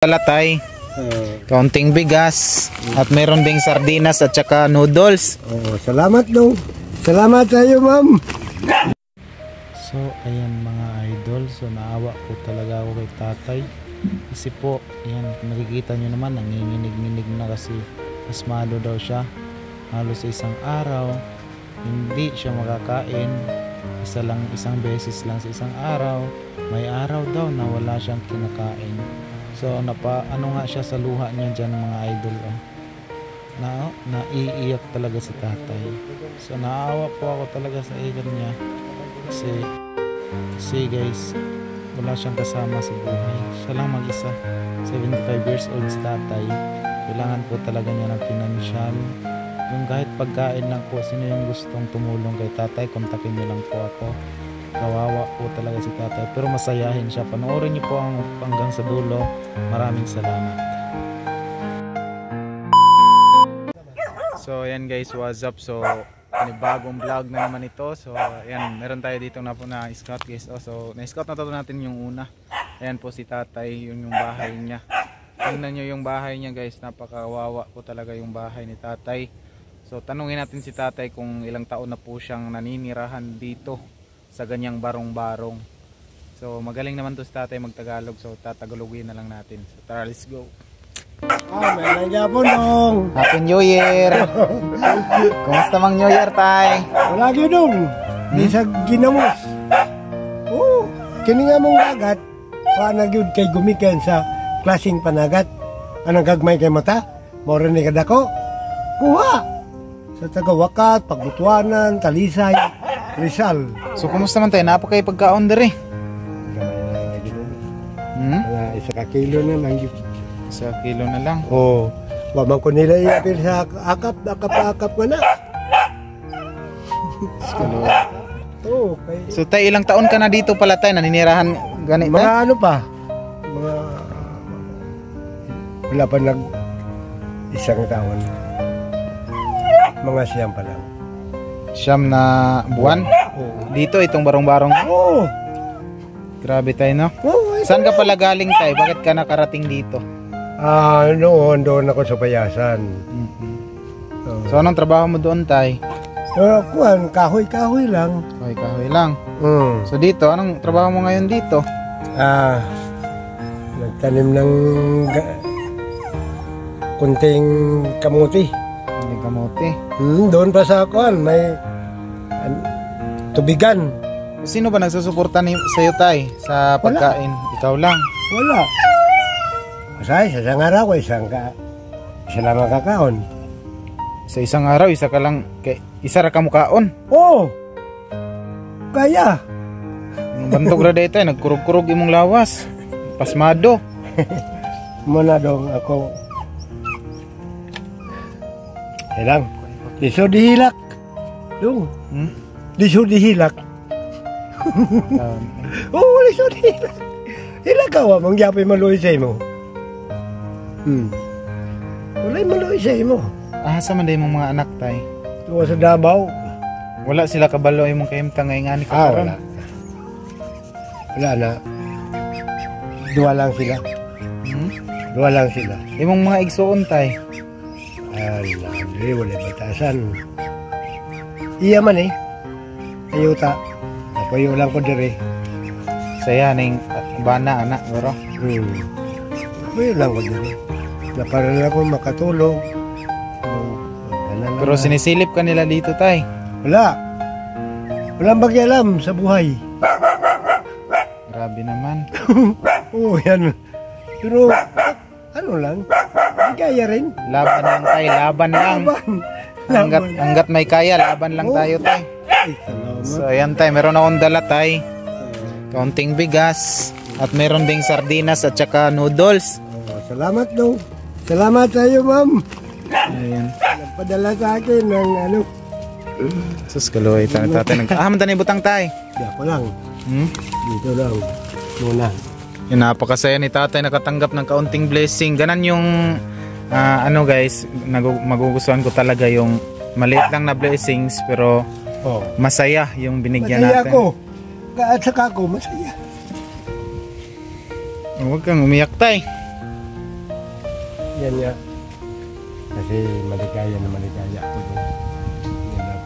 Talatay, kaunting bigas at meron ding sardinas at saka noodles. Salamat dong. Salamat sa iyo, ma'am. So ayan mga idol, so naawa po talaga ako kay tatay. Kasi po, ayan, nakikita nyo naman, nanginginig-nginig na kasi pasmado daw siya. Halos sa isang araw, hindi siya makakain. Isang beses lang sa isang araw. May araw daw na wala siyang kinakain. So ano nga siya sa luha niya dyan mga idol, naiiyak talaga si tatay. So naawa po ako talaga sa iyak niya kasi guys, wala siyang kasama sa buhay. Siya lang mag-isa, 75 years old si tatay. Kailangan po talaga niya ng financial, yung kahit pagkain lang po. Sino yung gustong tumulong kay tatay, kontakin niyo lang po ako. Kawawa po talaga si tatay, pero masayahin siya. Panoorin niyo po hanggang sa dulo. Maraming salamat. So ayan guys, what's up? So bagong vlog na naman ito. So ayan, meron tayo dito na po na scout guys. So na-scout na to natin yung una. Ayan po si tatay, yung bahay niya. Tingnan nyo yung bahay niya guys, napakawawa po talaga yung bahay ni tatay. So tanungin natin si tatay kung ilang taon na po siyang naninirahan dito sa ganyang barong-barong. So magaling naman to si tatay magtagalog, so tatagalogin na lang natin. So tara, let's go. Meron niya po nung. Happy New Year. Kumusta mang New Year tay? Wala gyud dong. Di sa ginamos. Kini nga mong agat, paana gyud kay gumikan sa klaseng panagat. Anong gagmay kay mata? Mora ni kadako. Kuha. Sa Tagawakat, Pagbutuanan, Talisay, Rizal. So kumusta man tayo? Napa kayo pagkaon dere? Isa ka kilo na lang. Isa kilo na lang. Wamang ko nila iapil sa akap ka na. Okay. So tayo, ilang taon ka na dito pala tayo naninirahan ganito? Mga ano pa? Wala pa isang taon. Mga siyam pa lang. Siyam na buwan? Dito, itong barong-barong? Grabe tayo, no? Saan ka pala galing tayo? Bakit ka nakarating dito? Noon, doon ako sa Payasan. So anong trabaho mo doon tayo? Kahoy-kahoy lang. Kahoy lang. So dito, anong trabaho mo ngayon dito? Nagtanim ng kunting kamuti. Kunting kamuti? Doon pa sa may tubigan. Sino ba nagsusuporta sa'yo tay sa pagkain? Wala. Ikaw lang? Wala. Masaya, sa isang araw, isa lang makakaon. Sa isang araw, isa ra ka mukaon? Kaya. Bantog ra dito, nagkurog-kurog imong lawas. Pasmado. Muna dong ako. Lang. Lisod dihilak. Dong. Lisod dihilak. Lisod dihilak. Hilakaw mangyapay maluoy sa imo. Walay maluoy sa imo. Asa man day mong mga anak tay? Tuwa sa Davao. Wala sila kabalo imong kahimtang ngayon ka karon? Wala na. Dua lang sila. Dua lang sila. Imong mga igsuon tay? Wala batasan. Iya man ayuta. Napayo lang ko dire. Saya ning bana anak bro. Napayo lang ko dire. Na para lang ako makatulong. Pero sinisilip ka nila dito tay? Wala. Walang bagialam sa buhay. Grabe naman. Yan. Pero ano lang, kaya rin. Laban lang tayo, laban lang. Hanggat may kaya, laban lang tayo tay. So ayan tay, meron akong dala tay. Kaunting bigas at meron ding sardinas at saka noodles. Salamat dong. Salamat sa iyo, ma'am. Ayan. Nagpadala sa akin ng ano. Sus kaluoy tatay. Man tani butang tay. Di ako lang. Dito lang. Muna. Yung napakasaya ni tatay nakatanggap ng kaunting blessing. Ganan yung ano guys, magugustuhan ko talaga yung maliit lang na blessings pero masaya yung binigyan masaya natin. Masaya ako. At saka ako masaya. Huwag kang umiyak tay. Yan nga. Kasi maligaya na maligaya ako doon. Yan lang.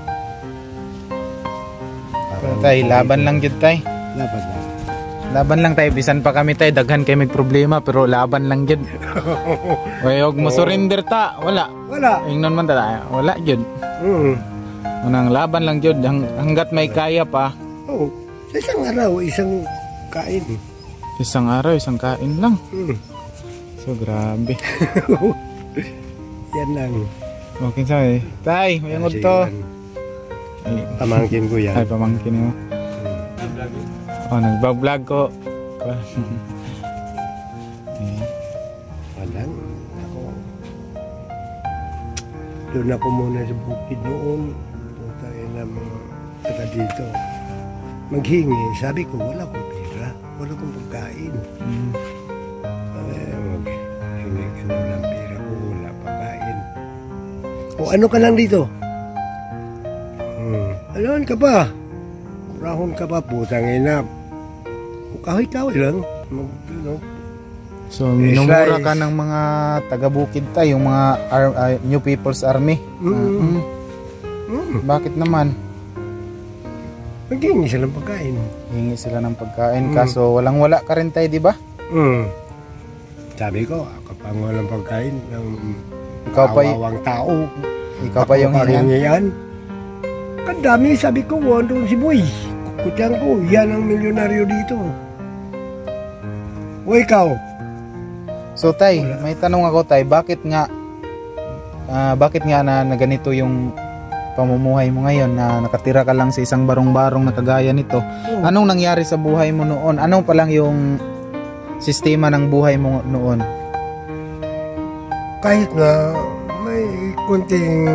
Pero tay, laban lang jud tay. Laban lang. Laban lang tay, bisan pa kami tay, daghan kay may problema pero laban lang jud. Way og mo surrender ta, wala. Wala. Ingnon man ta, wala jud. Unang laban lang jud hangga't may kaya pa. Oo. Sa isang araw, isang kain. Isang araw, isang kain lang. So grabe. Yan lang. Okay sa tay, mayangod to. Ay, Pamangkin ko yan. ay pamangkin mo. Oh, nag-vlog ko. Walang. Ako. Doon ako muna sa bukid noon. Punta ng taga dito. Maghingi. Sabi ko, wala akong pera. Wala akong pagkain. Maghingi ka na ng pera ko. Wala pagkain. O ano ka lang dito? Alam ka ba? Rahon ka pa, putang ina. Kahoy-kahoy lang. So, minumura ka ng mga taga-bukid tayo, yung mga New People's Army. Bakit naman? Maghingi sila ng pagkain. Hingi sila ng pagkain, kaso walang-wala ka rin tayo, di ba? Sabi ko, ako pang walang pagkain ng kawawang tao. Ikaw pa yung hingian. Kadami, sabi ko, doon si Boy. Kutyang ko, yan ang milyonaryo dito. O ikaw? So tay, may tanong ako tay, bakit nga na ganito yung pamumuhay mo ngayon, na nakatira ka lang sa isang barong-barong na kagaya nito? Anong nangyari sa buhay mo noon? Anong pa lang yung sistema ng buhay mo noon? Kahit na may konting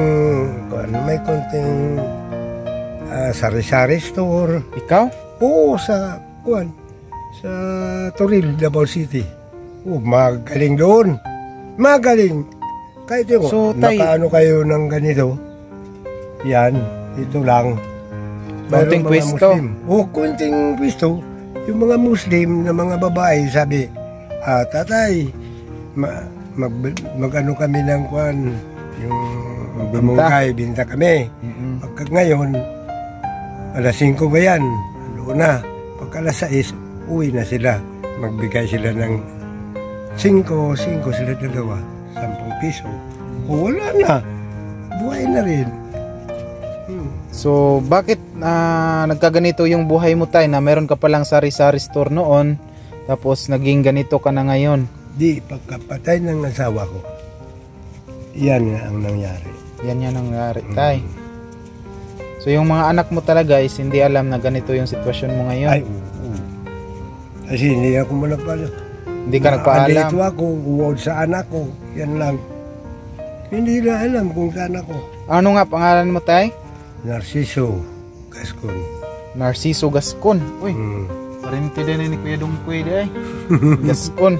sari-sari store. Ikaw? Oo, sa Toril, Davao City. Magaling doon. Magaling. Kahit yung So, tay, nakaano kayo ng ganito. Yan, ito lang. konting Mayroong mga pwesto. Muslim. Konting pwesto. Yung mga Muslim na mga babae, sabi, tatay, mag-ano kami ng kwan, yung bamungkay, binta kami. Pagka ngayon, alas 5 ba yan? Doon na. Pagka alas 6, uwi na sila. Magbigay sila ng 5 sila dalawa, 10 piso. Wala na. Buhay na rin. So, bakit nagkaganito yung buhay mo tay, na meron ka palang sari-sari store noon, tapos naging ganito ka na ngayon? Di, pagkapatay ng asawa ko, yan nga ang nangyari. Yan ang nangyari tay. So, yung mga anak mo talaga is hindi alam na ganito yung sitwasyon mo ngayon? Ay, oo. Kasi hindi ako manapala. Hindi ka nagpaalam? Andito ako, uwod sa anak ko. Yan lang. Hindi na alam kung saan ako. Ano nga pangalan mo tay? Narciso Gascon. Narciso Gascon. Uy, parinti din ni Kuya Dungkoy di ay. Gascon.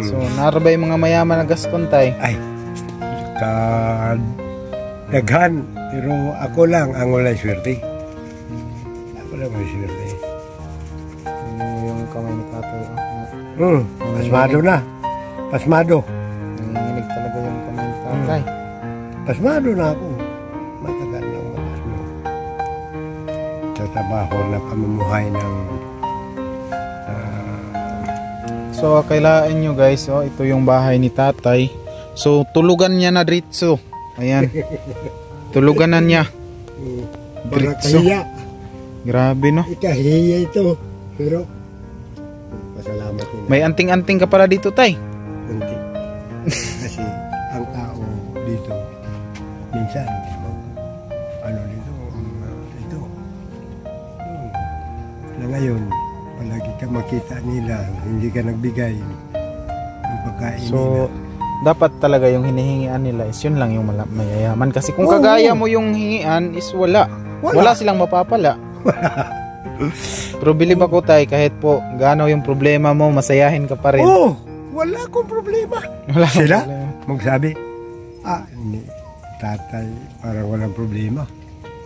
So, narabay mga mayaman na Gascon tay? Ay, daghan. Pero ako lang ang walay swerte. Ako lang may swerte. Yung kamay ni tatay. Pasmado na. Pasmado. Nanginginig talaga yung kamay ni tatay. Pasmado na ako. Matagal na ako. Sa trabaho na pamumuhay ng So, kailangan nyo guys, ito yung bahay ni tatay. So, tulugan niya na dritso. Ayan. Tulugan na niya. Dritso. Kahiya. Grabe no. Ikahiya ito. Pero, pasalamat nila. May anting-anting ka pala dito tay. Kunti. Kasi, ang tao dito, minsan, dito. Na ngayon, palagi ka makita nila, hindi ka nagbigay ng pagkain nila. So, dapat talaga yung hinihingian nila is yun lang yung mayayaman. Kasi kung kagaya mo yung hingian is wala. Wala silang mapapala. Pero bilib ako tay, kahit po gaano yung problema mo, masayahin ka pa rin. Wala akong problema. Wala Sila problema. magsabi, ni tatay parang walang problema.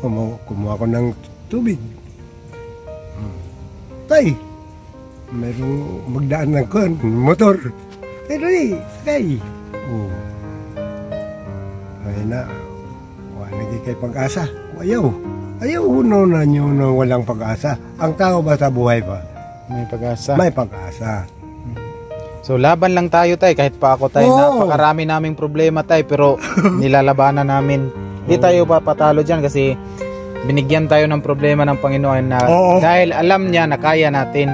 Kumuha ko ng tubig. Tay, mayroong magdaan ng motor. Pero tay, Oo. Ay na, wala naging kay pag-asa. Ayaw. Ayaw huno na nyo na walang pag-asa. Ang tao ba sa buhay pa? May pag-asa. May pag-asa. So laban lang tayo tay, kahit pa ako tay, Oo. napakarami naming problema tay, pero nilalabanan namin. Hindi tayo papatalo dyan kasi binigyan tayo ng problema ng Panginoon na Oo. dahil alam niya na kaya natin.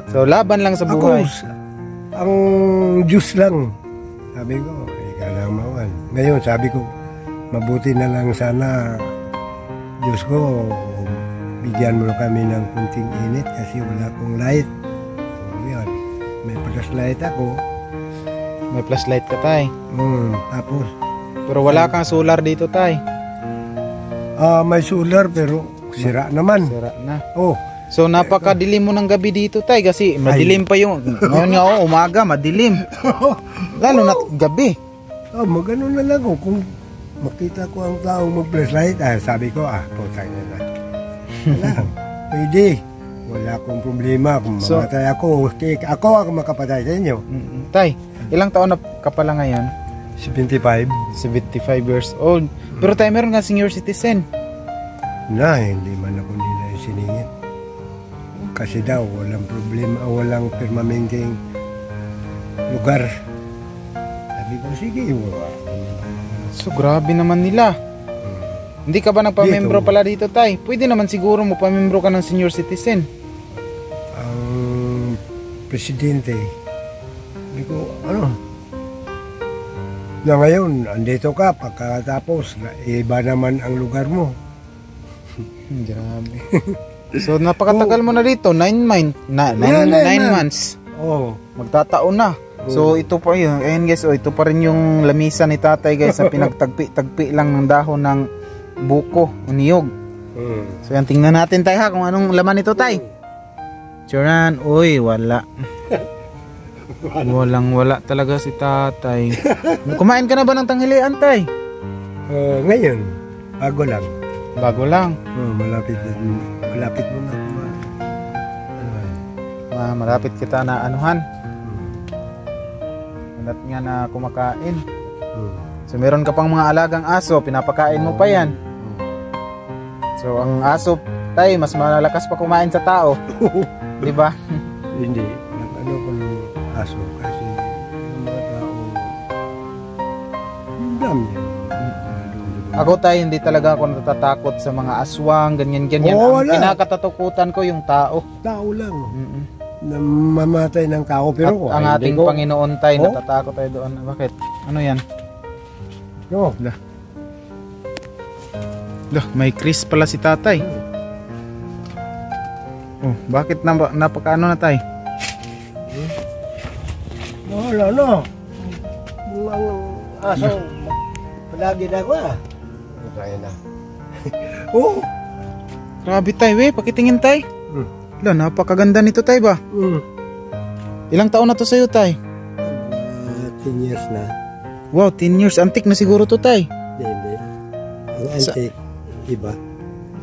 So laban lang sa buhay. Ang Diyos lang. Sabi ko, ikaw lang mawan. Ngayon, sabi ko, mabuti na lang sana, Diyos ko, bigyan mo kami ng kunting init kasi wala akong light. So, yan. May flashlight ako. May flashlight ka tay. Tapos, Pero wala kang solar dito tay. may solar pero sira naman. Sira na. Oh, So napakadilim mo ng gabi dito tay kasi madilim pa yung ngayon nga umaga madilim. Lalo na gabi. magano na lang ako. Kung makita ko ang tao mag-flashlight, sabi ko, putang na. Wala. Pwede. Wala akong problema. Kung So- mamatay ako, ako makapatay sa inyo. Tay, ilang taon na ka pala ngayon? 75. 75 years old. Pero tay, meron nga senior citizen. Na, hindi man ako nila siningit. Kasi daw, walang problema, walang permanenteng lugar. Sabi ko, sige, wala. So grabe naman nila. Hindi ka ba nagpamembro Dito. pala dito tay? Pwede naman siguro mo pamembro ka ng senior citizen. Ang presidente, sabi ko, na ngayon, andito ka, pagkatapos, iba naman ang lugar mo. Grabe. So napakatagal mo na dito, 9 months. Oh, Magtataon na. So ito pa yun, ayun guys, ito pa rin yung lamisa ni tatay guys na pinagtagpi-tagpi lang ng dahon ng buko o niyog. So yan, tingnan natin tayo ha kung anong laman nito tay. Churan, uy, wala. Wala talaga si tatay. Kumain ka na ba ng tanghalian tay? ngayon, bago lang. Bago lang. Malapit mo na kumain. Malapit kita na anuhan. Alat nga na kumakain. So meron ka pang mga alagang aso, pinapakain mo pa yan. So ang aso tay, mas malalakas pa kumain sa tao. Di ba? Hindi. Ano ko ng aso kasi yung mga tao, dami yan. Ako tay, hindi talaga ako natatakot sa mga aswang, ganyan-ganyan. Oo, Ang wala. kinakatatakutan ko yung tao. Tao lang. Na mamatay ng tao At pero ang ating hindi ko- Panginoon tay, Oh? natatakot tayo doon. Bakit? Ano yan? No. May Chris pala si tatay. Oh, bakit napakaano na tay? Wala na. Mga aso, palagi na ako Kaya na. Oo. Grabe tay, we, pakitingin tay. Napakaganda nito tay ba? Ilang taon na to sa'yo tay? 10 years na. Wow, 10 years. Antik na siguro to tay. Hindi. Ang antique, iba.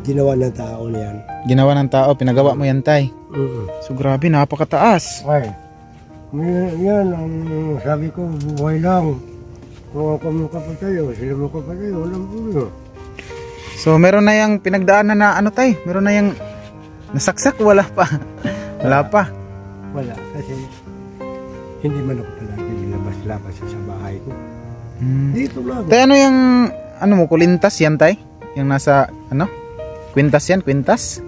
Ginawa ng tao na yan. Ginawa ng tao, pinagawa mo yan tay. So grabe, napakataas. Ay. Yan ang sabi ko, buhay lang. Kung ako mo kapatayo, sila mo kapatayo, walang puno. So meron na yung pinagdaanan na ano tay? Meron na yung nasaksak? Wala pa. Wala pa. Wala, kasi hindi man ako palagi labas-labas sa bahay ko. Dito lang. Tay, ano yung, ano mo, kulintas yan tay? Yung nasa, ano? Kwintas yan, kwintas?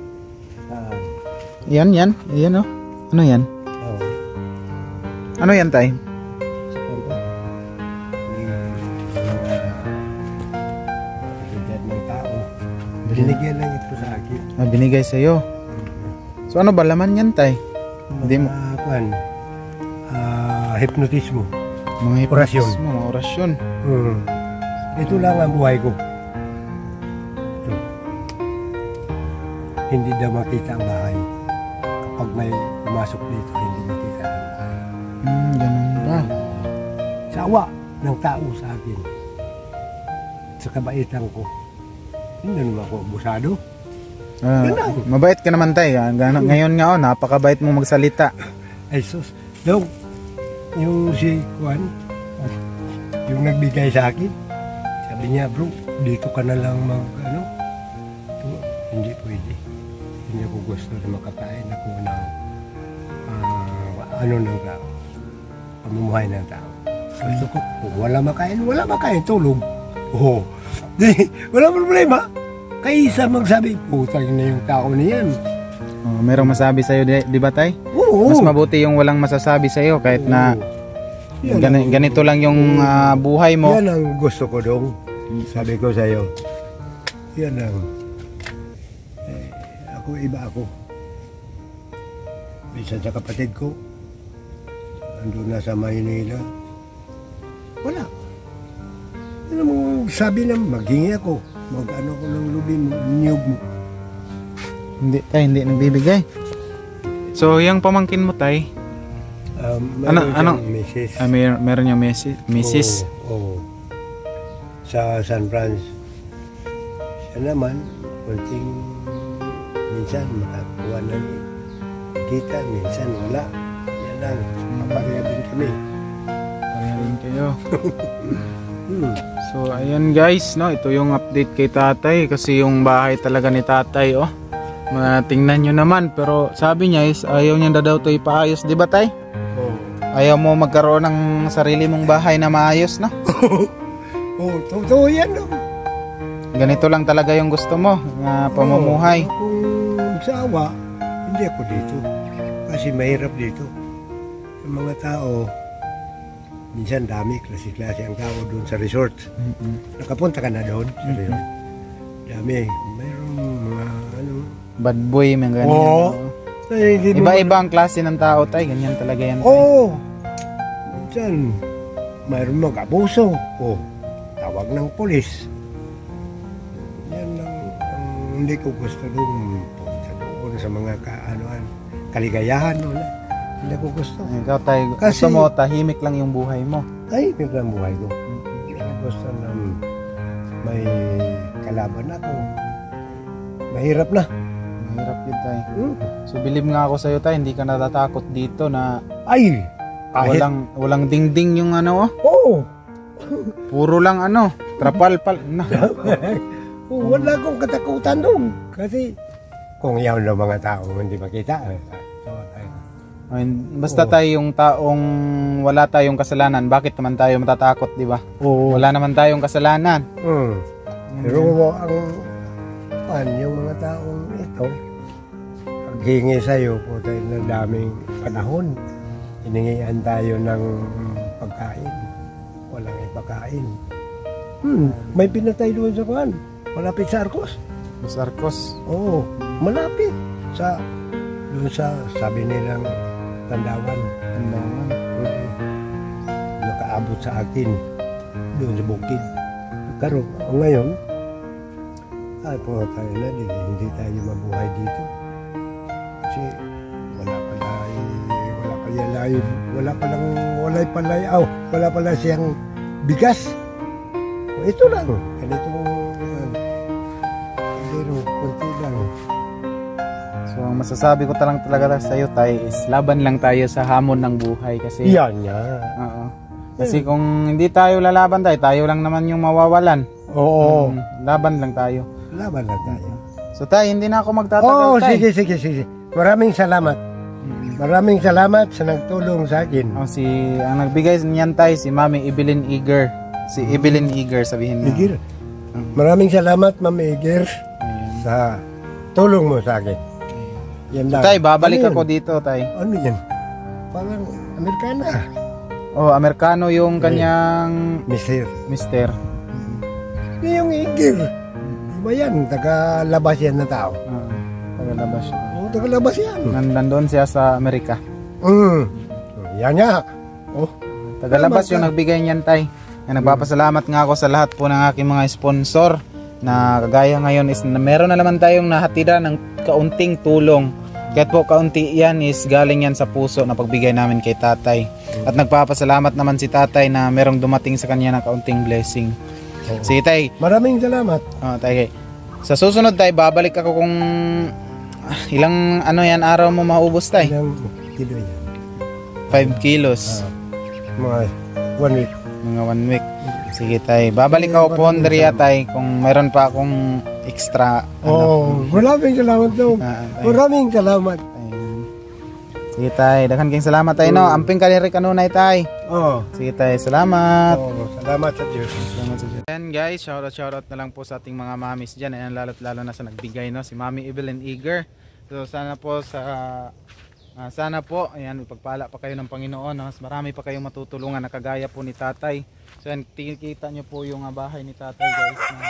Yan, oh. Ano yan? Ano yan tay? Ng tao. Binigyan lang ito sa akin. Binigay sa'yo. So ano ba laman yan tay? Hindi mo. Hypnotismo. Mga Orasyon. hypnotismo, mga orasyon. Ito lang ang buhay ko. Ito. Hindi daw makita ang bahay. Kapag may pumasok dito, hindi makita ang bahay. Ganun ba? Sawa ng tao sa akin. Sa kabaitan ko. Hindi naman ako abusado. Mabait ka naman tay. Ngayon nga napakabait mo magsalita. Ay sus. Dong, yung si Juan, yung nagbigay sa akin, sabi niya, bro, dito ka na lang ano. Hindi pwede. Hindi ko gusto na makakain ako ng ng tao. Pamumuhay ng tao. Gusto ko, kung wala makain, tulog. Oo. Wala problema. Kaysa magsabi, putang na yung tao niyan. Oh, merong masabi sa'yo, di ba tay? Oo. Mas mabuti yung walang masasabi sa'yo kahit na ganito lang yung buhay mo. Yan ang gusto ko dong. Sabi ko sa'yo. Yan ang iba ako. Minsan sa kapatid ko, andun na sa Maynila. Wala. Ano mo sabi na maghingi ako. Mag-ano ko ng lubi mo, niyog mo. Hindi nagbibigay. So, yung pamangkin mo tay, ano? Mrs. Meron yung Mrs. Oo. Sa San Francisco. Siya naman, kunting minsan makakuha na kita, minsan wala. Yan lang, papareha din kami. Pareha din kayo. So ayan guys, no, ito yung update kay tatay kasi yung bahay talaga ni tatay, oh. Tingnan nyo naman, pero sabi niya is ayaw niya daw ito ipaayos, di ba tay? Oo. Ayaw mo magkaroon ng sarili mong bahay na maayos, no? Oo, totoo yan, no? Ganito lang talaga yung gusto mo na pamumuhay. Kung sa awa, hindi ako dito. Kasi mahirap dito. Yung mga tao, minsan dami, klase-klase ang tao doon sa resort. Nakapunta ka na doon sa resort. Dami. Mayroong mga bad boy, mga ganyan. Oo. Iba-iba ang klase ng tao tay, ganyan talaga yan. Oo. Minsan, mayroong mag-abuso. O, tawag ng polis. Yan lang ang hindi ko gusto doon. Sa mga kaligayahan. Wala. Hindi ko gusto. Ikaw tay, gusto mo tahimik lang yung buhay mo. Tahimik lang buhay ko. Gusto na may kalaban ako. Mahirap na. Mahirap yun tay. So bilib nga ako sa'yo tay, hindi ka natatakot dito na kahit walang dingding yung ano, oh. Oo. Puro lang ano, trapal-pal na. Wala akong katakutan doon. Kasi kung yan ng mga tao hindi makita. Basta tayo yung taong wala tayong kasalanan, bakit naman tayo matatakot, di ba? Oo. Wala naman tayong kasalanan. Pero yung mga taong ito, paghingi sa'yo po tayo ng daming panahon, hiningian tayo ng pagkain. Walang ipakain. May pinatay doon sa kuhan. Malapit sa Arcos. Sa Arcos? Oo, malapit. Doon sa sabi nilang Tandawan. Nakaabot sa akin doon sa bukid. Pero ngayon, po tayo na, hindi tayo mabuhay dito. Kasi wala pala siyang bigas. Ito lang, ganitong kunti lang. So ang masasabi ko talaga sa iyo tay is laban lang tayo sa hamon ng buhay kasi yan niya. Oo. Kasi kung hindi tayo lalaban tayo lang naman yung mawawalan. Oo. Laban lang tayo. Laban lang tayo. So tay, hindi na ako magtatagal tay. Sige. Maraming salamat. Maraming salamat sa nagtulong sa akin. Ang nagbigay niyan tay si Mami Evelyn Eager. Si Evelyn Eager sabihin mo. Eager. Maraming salamat Mami Eager sa tulong mo sa akin. Yan lang. Tay, babalik ako dito tay. Ano yan? Parang Amerikana. Amerikano yung kanyang Mister. Yung Eager. Diba yan? Taga-labas yan na tao. Taga-labas siya. Taga-labas yan. Nandun siya sa Amerika. Yan nga. Taga-labas yung nagbigay niyan tay. Nagpapasalamat nga ako sa lahat po ng aking mga sponsor na kagaya ngayon is meron na naman tayong nahatira ng kaunting tulong. Kahit po kaunti yan is galing yan sa puso na pagbigay namin kay tatay. At nagpapasalamat naman si tatay na merong dumating sa kanya ng kaunting blessing. Sige tay. Maraming salamat. Tay. Sa susunod tay, babalik ako kung ilang araw mo maubos tay? Ilang kilo yan? 5 kilos. Mga 1 week. Mga 1 week. Sige tay, babalik ako po Andrea tay kung meron pa akong extra. Maraming salamat daw. Maraming salamat. Sige tay, daghan kayong salamat tay no. Amping kaliri kanunay tay. Sige tay, salamat. Salamat sa Diyos. Salamat sa Diyos. Ayan guys, shoutout na lang po sa ating mga mamis dyan. Ayan, lalo na sa nagbigay no, si Mami Evelyn Eager. So sana po ayan, ipagpala pa kayo ng Panginoon no? Marami pa kayong matutulungan na kagaya po ni tatay. So ayan, kita nyo po yung bahay ni tatay guys na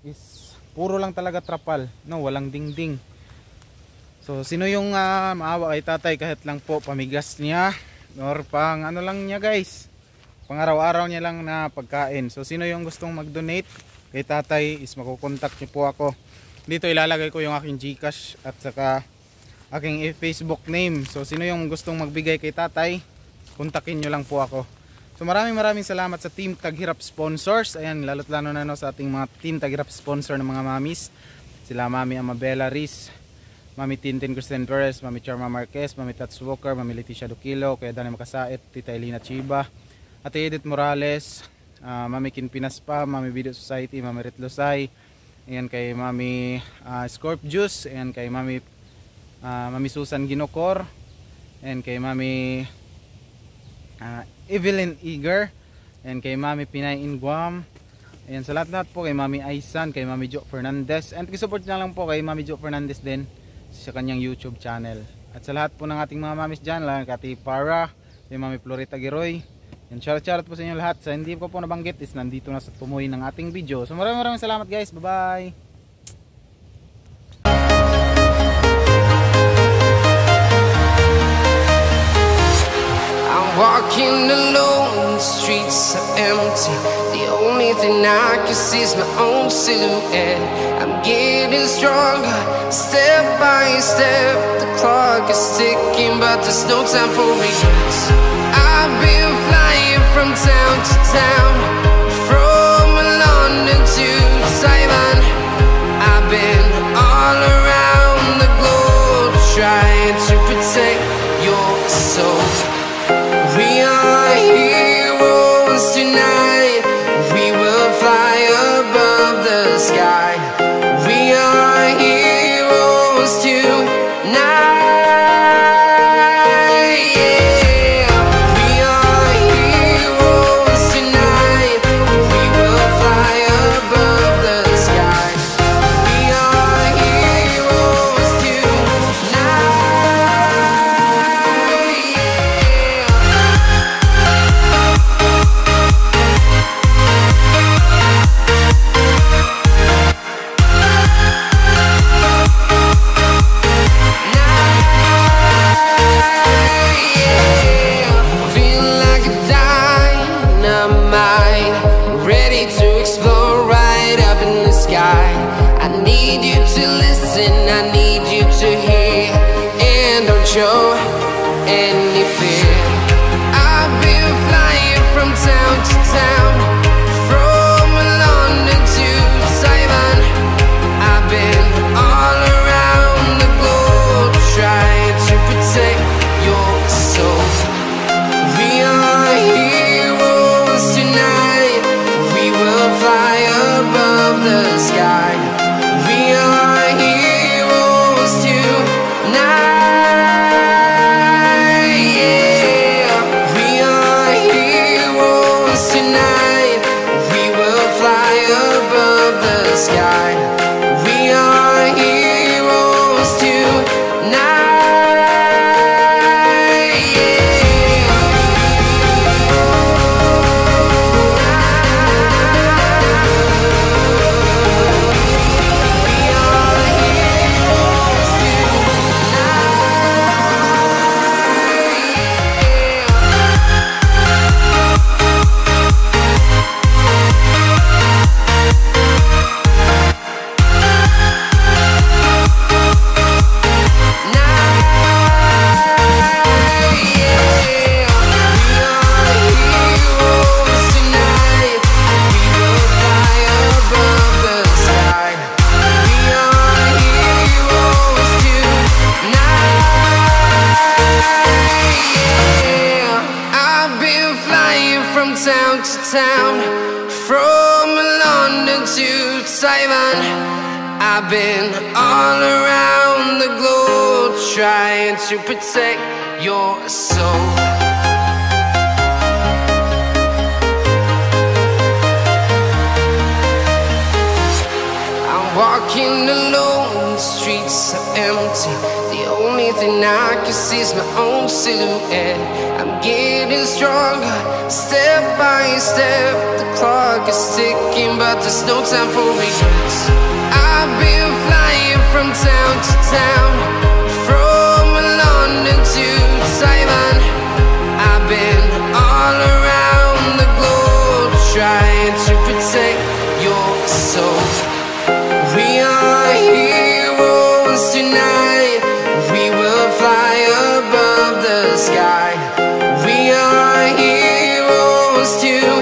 is puro lang talaga trapal no, walang dingding. So sino yung maawa kay tatay kahit lang po pamigas niya or pang ano lang niya guys, pang araw-araw niya lang na pagkain. So sino yung gustong mag-donate kay tatay is makukontak niyo po ako. Dito ilalagay ko yung aking GCash at saka aking Facebook name. So sino yung gustong magbigay kay tatay, kontakin nyo lang po ako. So maraming salamat sa Team Taghirap sponsors. Ayan, lalo't lalo na no, sa ating mga Team Taghirap sponsor ng mga mamis. Sila Mami Amabella Riz, Mami Tintin Kristen Perez, Mami Charma Marquez, Mami Tats Walker, Mami Leticia Duquilo, Kuya Dani Makasait, Tita Elina Chiba, Ate Edith Morales, Mami Kinpinas pa, Mami Video Society, Mami Rit Losay. Ayan kay Mami Scorp Juice, ayan kay Mami Susan Ginocor, ayan kay Mami Evelyn Eager, ayan kay Mami Pinay in Guam, ayan sa lahat po kay Mami Aisan, kay Mami Jo Fernandez, and support na lang po kay Mami Jo Fernandez din sa kanyang YouTube channel. At sa lahat po ng ating mga mamis dyan, lang kay Para, kay Mami Florita Giroy, and shoutout po sa inyo lahat. Sa hindi ko po nabanggit is nandito na sa tumuhi ng ating video. So maraming salamat guys. Bye bye. I'm walking alone, the streets are empty. The only thing I can see is my own silhouette. I'm getting stronger, step by step. The clock is ticking, but there's no time for me. I've been flying from town to town, from London to Taiwan. I've been all around the globe, trying to protect your soul. We are heroes tonight. We will fly above the sky. We are heroes tonight. Show any fear. I've been flying from town to town, from London to Taiwan. I've been all around the globe, trying to protect your soul. We are heroes tonight. We will fly above the sky. We are heroes. town to town, from London to Taiwan. I've been all around the globe trying to protect your soul. I'm walking alone, the streets are empty. The only thing I can see is my own silhouette. I'm getting stronger, step by step. The clock is ticking, but there's no time for regrets. I've been flying from town to town, from London to Taiwan. I've been all around the globe trying to protect your soul. We are heroes tonight. We will fly above the sky. We are heroes tonight.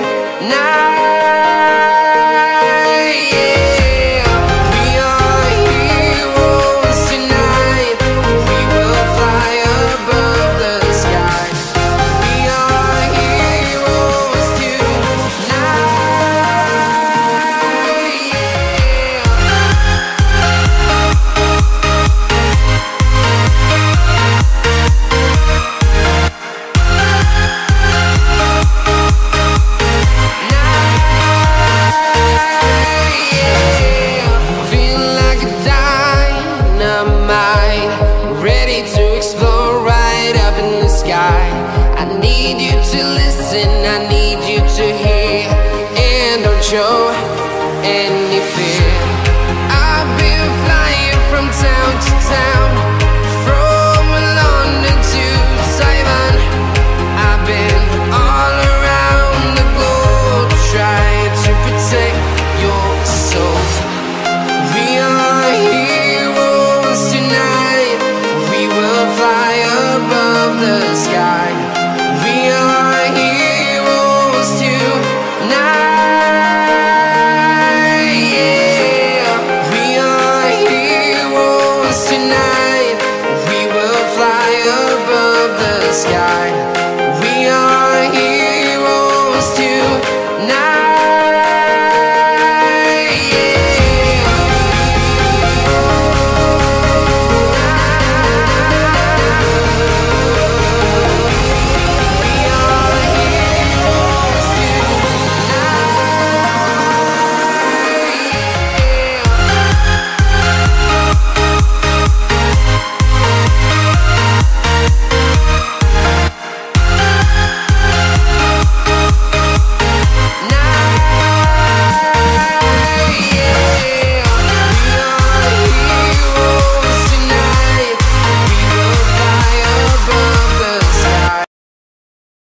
Yeah. We are heroes tonight. We will fly above the sky. We are heroes tonight. Feeling like a dynamite, ready to explore right up in the sky. I need you to listen, I need you to hear, and don't show. And